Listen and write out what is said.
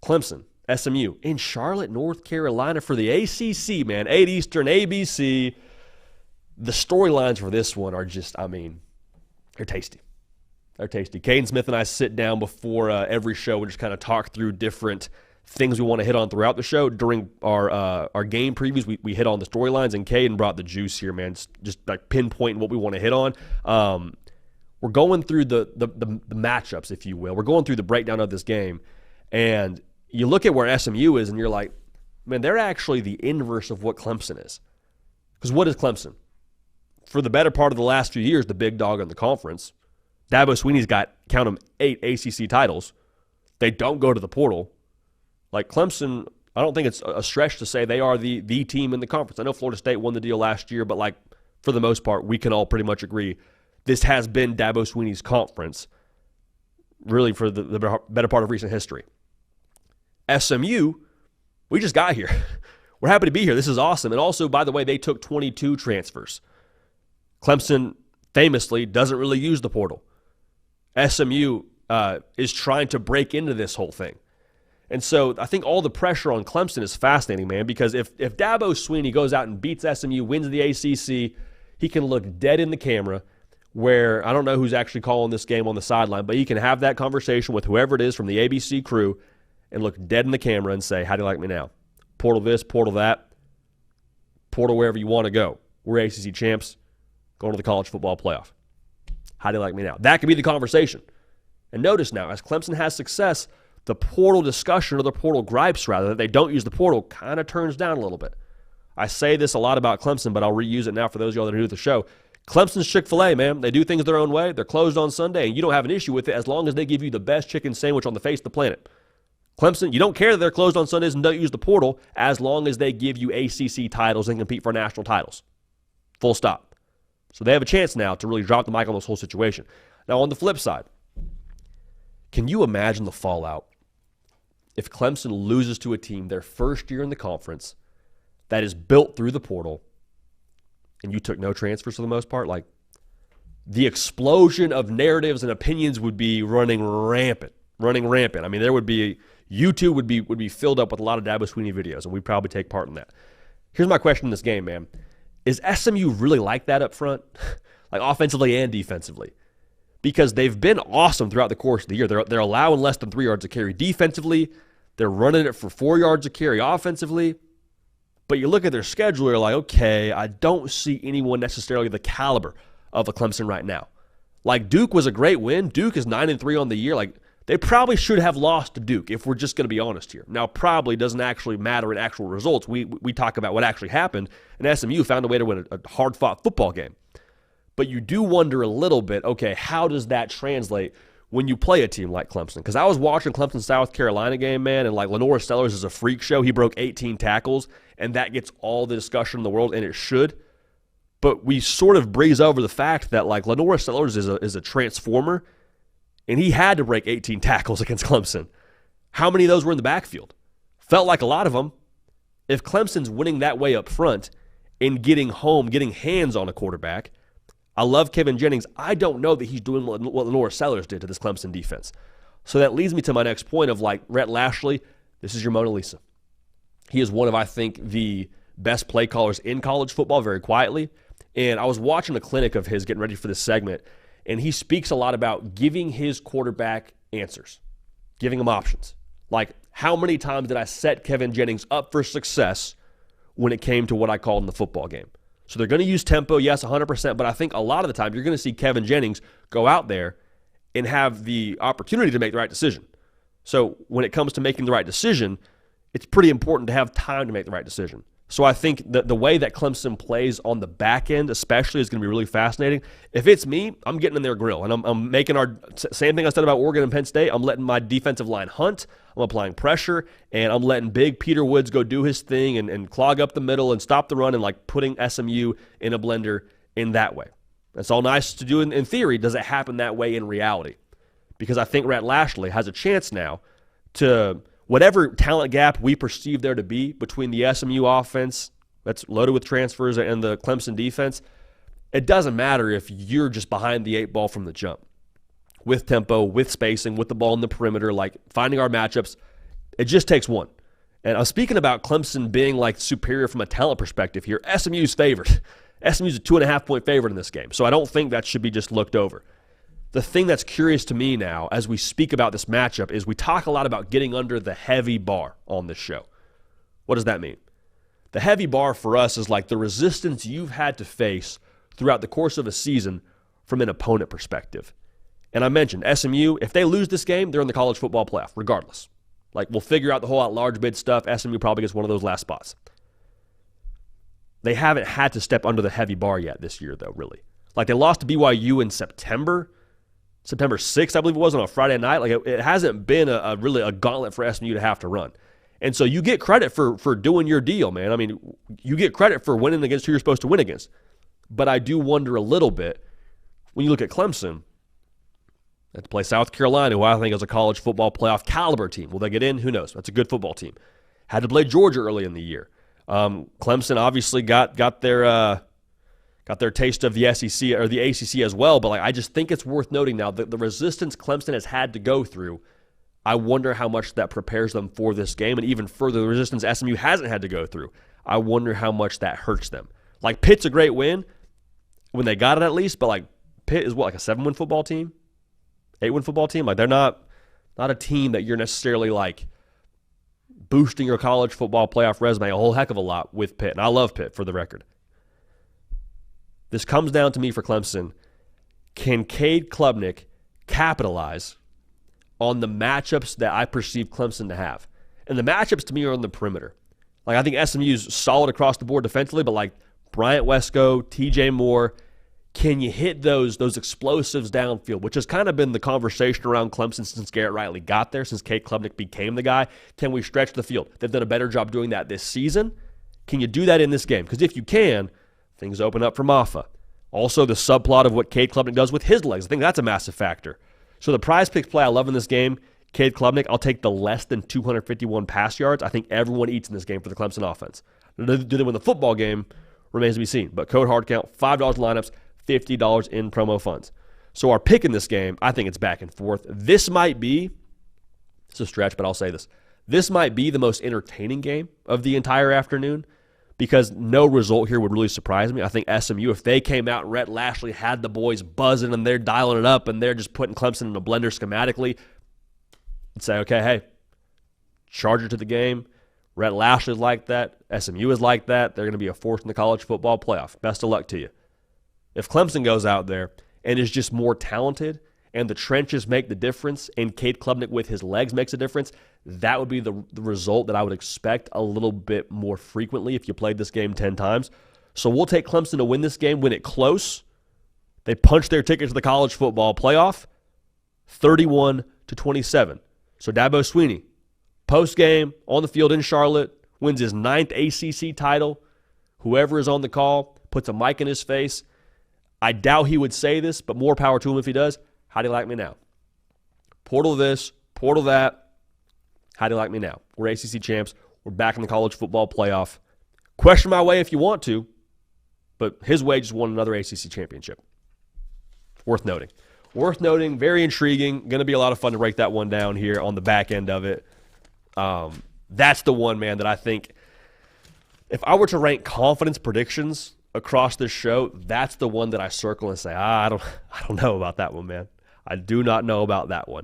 Clemson, SMU, in Charlotte, North Carolina for the ACC, man. 8 Eastern, ABC. The storylines for this one are just, they're tasty. They're tasty. Caden Smith and I sit down before every show and just kind of talk through different things we want to hit on throughout the show. During our game previews, we hit on the storylines, and Caden brought the juice here, man. Just like pinpointing what we want to hit on. We're going through the matchups, if you will. We're going through the breakdown of this game, and you look at where SMU is, and you're like, man, they're actually the inverse of what Clemson is. Because what is Clemson? For the better part of the last few years, the big dog in the conference. Dabo Swinney's got, count them, 8 ACC titles. They don't go to the portal. Like Clemson, I don't think it's a stretch to say they are the team in the conference. I know Florida State won the deal last year, but like for the most part, we can all pretty much agree this has been Dabo Swinney's conference really for the better part of recent history. SMU, we just got here. We're happy to be here. This is awesome. And also, by the way, they took 22 transfers. Clemson famously doesn't really use the portal. SMU is trying to break into this whole thing. And so I think all the pressure on Clemson is fascinating, man, because if Dabo Swinney goes out and beats SMU, wins the ACC, he can look dead in the camera where I don't know who's actually calling this game on the sideline, but he can have that conversation with whoever it is from the ABC crew and look dead in the camera and say, how do you like me now? Portal this, portal that, portal wherever you want to go. We're ACC champs, going to the college football playoff. How do you like me now? That could be the conversation. And notice now, as Clemson has success, the portal discussion, or the portal gripes rather, that they don't use the portal kind of turns down a little bit. I say this a lot about Clemson, but I'll reuse it now for those of y'all that are new to the show. Clemson's Chick-fil-A, man. They do things their own way. They're closed on Sunday, and you don't have an issue with it as long as they give you the best chicken sandwich on the face of the planet. Clemson, you don't care that they're closed on Sundays and don't use the portal as long as they give you ACC titles and compete for national titles. Full stop. So they have a chance now to really drop the mic on this whole situation. Now, on the flip side, can you imagine the fallout if Clemson loses to a team their first year in the conference that is built through the portal and you took no transfers for the most part? Like, the explosion of narratives and opinions would be running rampant. I mean, there would be, YouTube would be filled up with a lot of Dabo Swinney videos, and we'd probably take part in that. Here's my question in this game, man. Is SMU really like that up front? Like offensively and defensively? Because they've been awesome throughout the course of the year. They're allowing less than 3 yards of carry defensively. They're running it for 4 yards of carry offensively. But you look at their schedule, you're like, okay, I don't see anyone necessarily the caliber of a Clemson right now. Like, Duke was a great win. Duke is 9-3 on the year. Like, they probably should have lost to Duke, if we're just going to be honest here. Now, probably doesn't actually matter in actual results. We talk about what actually happened, and SMU found a way to win a hard-fought football game. But you do wonder a little bit, okay, how does that translate when you play a team like Clemson? Because I was watching Clemson-South Carolina game, man, and like Lenore Sellers is a freak show. He broke 18 tackles, and that gets all the discussion in the world, and it should. But we sort of breeze over the fact that like Lenore Sellers is a transformer, and he had to break 18 tackles against Clemson. How many of those were in the backfield? Felt like a lot of them. If Clemson's winning that way up front and getting hands on a quarterback, I love Kevin Jennings. I don't know that he's doing what Lenore Sellers did to this Clemson defense. So that leads me to my next point of like Rhett Lashlee. This is your Mona Lisa. He is one of, I think, the best play callers in college football, very quietly. And I was watching a clinic of his getting ready for this segment, and he speaks a lot about giving his quarterback answers, giving him options. Like, how many times did I set Kevin Jennings up for success when it came to what I called in the football game? So they're going to use tempo, yes, 100%, but I think a lot of the time you're going to see Kevin Jennings go out there and have the opportunity to make the right decision. So when it comes to making the right decision, it's pretty important to have time to make the right decision. So I think that the way that Clemson plays on the back end especially is going to be really fascinating. If it's me, I'm getting in their grill, and I'm making our same thing I said about Oregon and Penn State. I'm letting my defensive line hunt. I'm applying pressure, and I'm letting big Peter Woods go do his thing and clog up the middle and stop the run and like putting SMU in a blender in that way. That's all nice to do in theory. Does it happen that way in reality? Because I think Rhett Lashlee has a chance now to – whatever talent gap we perceive there to be between the SMU offense that's loaded with transfers and the Clemson defense, it doesn't matter if you're just behind the 8 ball from the jump. With tempo, with spacing, with the ball in the perimeter, like finding our matchups, It just takes one. And I'm speaking about Clemson being like superior from a talent perspective here. SMU's favored. SMU's a 2.5-point favorite in this game. So I don't think that should be just looked over. The thing that's curious to me now as we speak about this matchup is we talk a lot about getting under the heavy bar on this show. What does that mean? The heavy bar for us is like the resistance you've had to face throughout the course of a season from an opponent perspective. And I mentioned SMU, if they lose this game, they're in the college football playoff, regardless. Like, we'll figure out the whole at-large bid stuff. SMU probably gets one of those last spots. They haven't had to step under the heavy bar yet this year, though, really. Like, they lost to BYU in September 6th, I believe it was, on a Friday night. Like, it hasn't been really a gauntlet for SMU to have to run. And so you get credit for doing your deal, man. I mean, you get credit for winning against who you're supposed to win against. But I do wonder a little bit, when you look at Clemson, they have to play South Carolina, who I think is a college football playoff caliber team. Will they get in? Who knows? That's a good football team. Had to play Georgia early in the year. Clemson obviously got their taste of the SEC or the ACC as well. But like, I just think it's worth noting now that the resistance Clemson has had to go through, I wonder how much that prepares them for this game, and even further, the resistance SMU hasn't had to go through. I wonder how much that hurts them. Like, Pitt's a great win when they got it at least, but like, Pitt is what, like a 7-win football team? 8-win football team? Like, they're not a team that you're necessarily like boosting your college football playoff resume a whole heck of a lot with Pitt. And I love Pitt, for the record. This comes down to me for Clemson. Can Cade Klubnik capitalize on the matchups that I perceive Clemson to have? And the matchups to me are on the perimeter. Like, I think SMU's solid across the board defensively, but like Bryant Wesco, TJ Moore, can you hit those explosives downfield, which has kind of been the conversation around Clemson since Garrett Riley got there, since Cade Klubnik became the guy. Can we stretch the field? They've done a better job doing that this season. Can you do that in this game? Because if you can, things open up for Maffa. Also, the subplot of what Cade Klubnik does with his legs, I think that's a massive factor. So the prize picks play I love in this game, Cade Klubnik, I'll take the less than 251 pass yards. I think everyone eats in this game for the Clemson offense. Do they win the football game? Remains to be seen. But code hard count, $5 lineups, $50 in promo funds. So our pick in this game, I think it's back and forth. This might be, it's a stretch, but I'll say this might be the most entertaining game of the entire afternoon, because no result here would really surprise me. I think SMU, if they came out and Rhett Lashlee had the boys buzzing and they're dialing it up and they're just putting Clemson in a blender schematically, I'd say, okay, hey, Charger to the game. Rhett Lashlee is like that. SMU is like that. They're going to be a force in the college football playoff. Best of luck to you. If Clemson goes out there and is just more talented and the trenches make the difference and Cade Klubnik with his legs makes a difference, that would be the result that I would expect a little bit more frequently if you played this game 10 times. So we'll take Clemson to win this game, win it close. They punch their ticket to the college football playoff, 31-27. So Dabo Swinney, post-game, on the field in Charlotte, wins his 9th ACC title. Whoever is on the call puts a mic in his face. I doubt he would say this, but more power to him if he does. How do you like me now? Portal this, portal that. How do you like me now? We're ACC champs. We're back in the college football playoff. Question my way if you want to, but his way just won another ACC championship. Worth noting. Worth noting, very intriguing. Going to be a lot of fun to break that one down here on the back end of it. That's the one, man, that I think if I were to rank confidence predictions across this show, that's the one that I circle and say, I don't know about that one, man. I do not know about that one.